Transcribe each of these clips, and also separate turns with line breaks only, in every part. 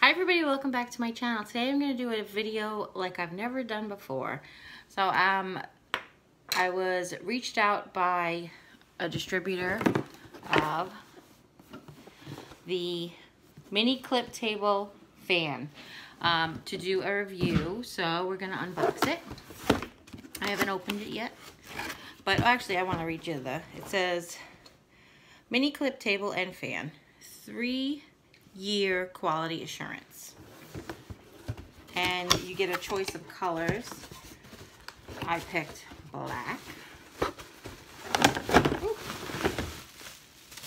Hi everybody, welcome back to my channel. Today I'm going to do a video like I've never done before. So I was reached out by a distributor of the mini clip table fan to do a review. So we're going to unbox it. I haven't opened it yet, but actually I want to read you it says mini clip table and fan, 3-year quality assurance, and you get a choice of colors. I picked black. Ooh.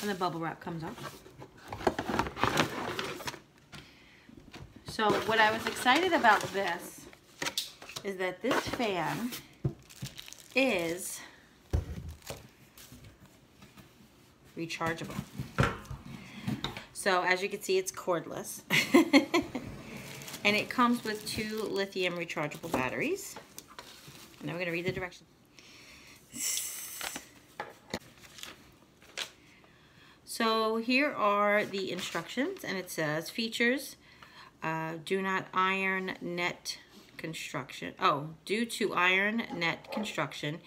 And the bubble wrap comes off. So what I was excited about this is that this fan is rechargeable. So as you can see, it's cordless. And it comes with 2 lithium rechargeable batteries. And I'm going to read the directions. So here are the instructions, and it says features: do not iron net construction. Oh, due to iron net construction,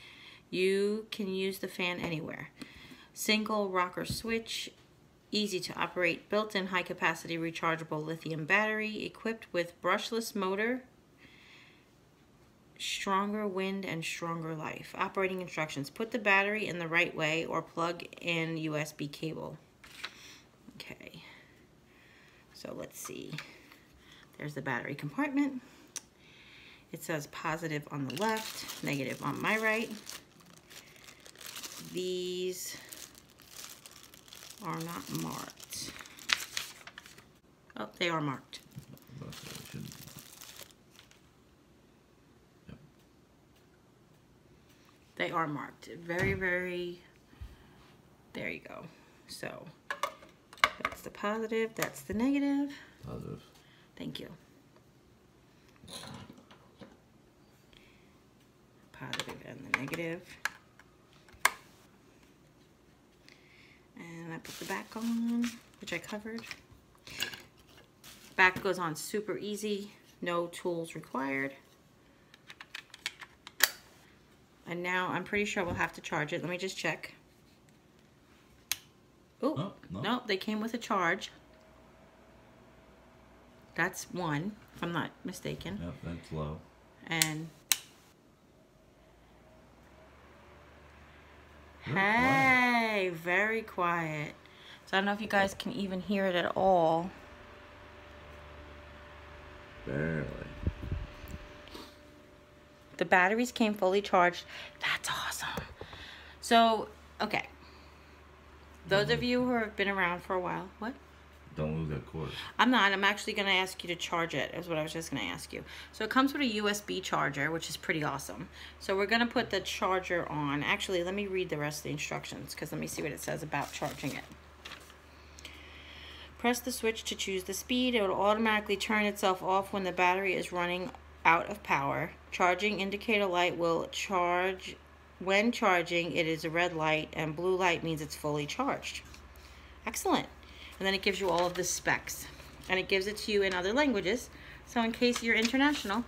you can use the fan anywhere. Single rocker switch, easy to operate, built-in high-capacity rechargeable lithium battery, equipped with brushless motor, stronger wind and stronger life. Operating instructions: put the battery in the right way or plug in USB cable. Okay, so let's see. There's the battery compartment. It says positive on the left, negative on my right. These are not marked. Oh, they are marked. Yep. They are marked. Very, very, there you go. So that's the positive, that's the negative.
Positive.
Thank you. Positive and the negative. And I put the back on, which I covered. Back goes on super easy, no tools required. And now I'm pretty sure we'll have to charge it. Let me just check. Ooh, oh, no, they came with a charge. That's 1, if I'm not mistaken.
Yep, that's low.
And
Very quiet.
Very quiet. So I don't know if you guys can even hear it at all.
Barely.
The batteries came fully charged. That's awesome. So, okay. Those of you who have been around for a while, what?
Don't lose that cord.
I'm not. I'm actually going to ask you to charge it, is what I was just going to ask you. So it comes with a USB charger, which is pretty awesome. So we're going to put the charger on. Actually, let me read the rest of the instructions, because let me see what it says about charging it. Press the switch to choose the speed. It will automatically turn itself off when the battery is running out of power. Charging indicator light will charge. When charging, it is a red light, and blue light means it's fully charged. Excellent. And then it gives you all of the specs, and it gives it to you in other languages, so in case you're international.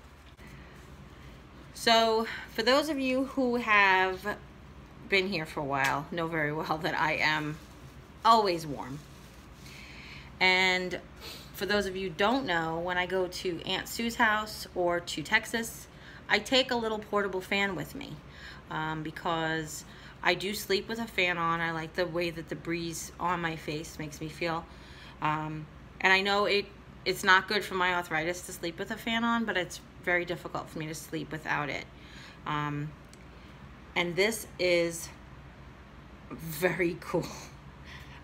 So for those of you who have been here for a while, know very well that I am always warm. And for those of you who don't know, when I go to Aunt Sue's house or to Texas, I take a little portable fan with me because I do sleep with a fan on. I like the way that the breeze on my face makes me feel. And I know it's not good for my arthritis to sleep with a fan on, but it's very difficult for me to sleep without it. And this is very cool.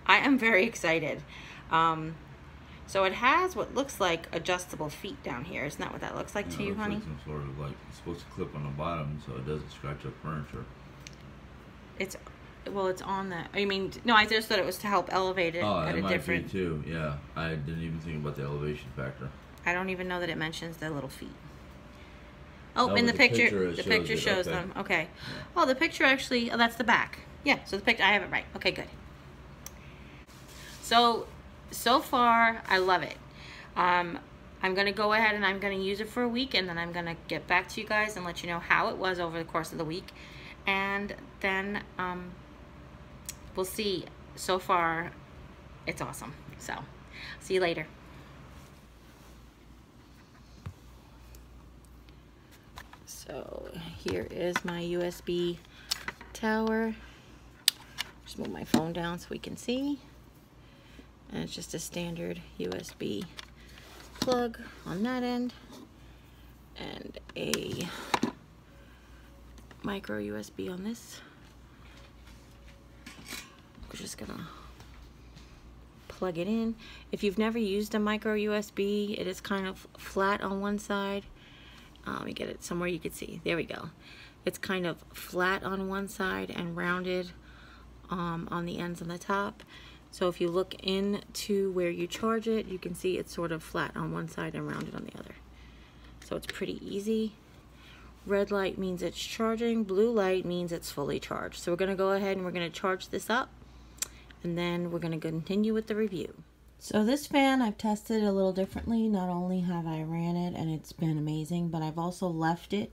I am very excited. So it has what looks like adjustable feet down here. Isn't that what that looks like to you, honey?
Like some sort of, like, it's supposed to clip on the bottom so it doesn't scratch up furniture.
It's on the, I mean, no, I just thought it was to help elevate it at a different.
Be too, yeah. I didn't even think about the elevation factor.
I don't even know that it mentions the little feet. Oh, in the picture shows them. Okay. Yeah. Oh, the picture actually, oh, that's the back. Yeah, so the picture, I have it right. Okay, good. So far, I love it. I'm going to go ahead and I'm going to use it for a week, and then I'm going to get back to you guys and let you know how it was over the course of the week. And then we'll see. So far, it's awesome. So, see you later. So, here is my USB tower. Just move my phone down so we can see. And it's just a standard USB plug on that end, and a micro USB on this. We're just gonna plug it in. If you've never used a micro USB, it is kind of flat on one side. Let me get it somewhere you can see. There we go. It's kind of flat on one side and rounded on the ends on the top. So if you look into where you charge it, you can see it's sort of flat on one side and rounded on the other. So it's pretty easy. Red light means it's charging. Blue light means it's fully charged. So we're going to go ahead and we're going to charge this up, and then we're going to continue with the review. So this fan I've tested a little differently. Not only have I ran it and it's been amazing, but I've also left it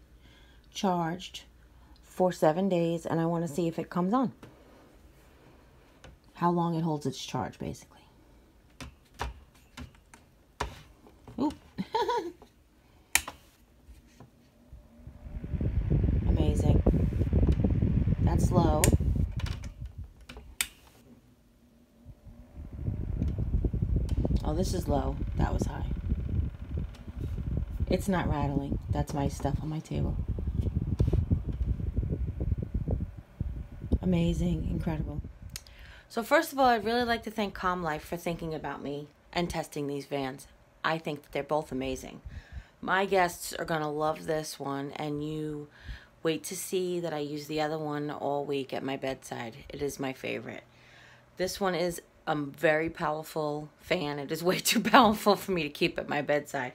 charged for 7 days, and I want to see if it comes on. How long it holds its charge, basically. Oop. Amazing. That's low. Oh, this is low. That was high. It's not rattling. That's my stuff on my table. Amazing. Incredible. So first of all, I'd really like to thank Comlife for thinking about me and testing these vans. I think that they're both amazing. My guests are going to love this one, and you wait to see that I use the other one all week at my bedside. It is my favorite. This one is a very powerful fan. It is way too powerful for me to keep at my bedside.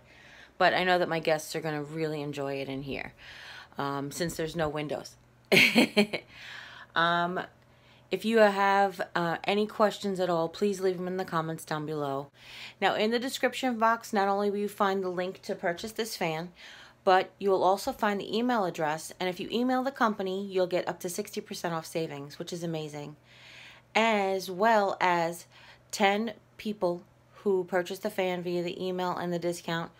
But I know that my guests are going to really enjoy it in here, since there's no windows. If you have any questions at all, please leave them in the comments down below. Now, in the description box, not only will you find the link to purchase this fan, but you will also find the email address. And if you email the company, you'll get up to 60% off savings, which is amazing. As well as 10 people who purchase the fan via the email and the discount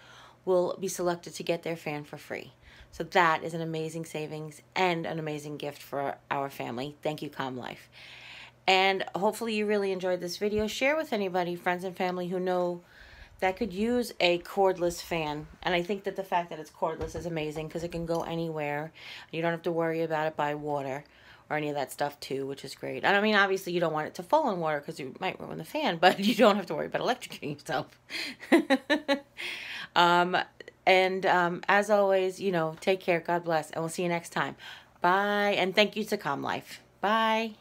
will be selected to get their fan for free. So that is an amazing savings and an amazing gift for our family. Thank you, Comlife. And hopefully you really enjoyed this video. Share with anybody, friends and family, who know that could use a cordless fan. And I think that the fact that it's cordless is amazing because it can go anywhere. You don't have to worry about it by water or any of that stuff too, which is great. And I mean, obviously you don't want it to fall in water because you might ruin the fan, but you don't have to worry about electrocuting yourself. As always, you know, take care, God bless, and we'll see you next time. Bye, and thank you to Comlife. Bye.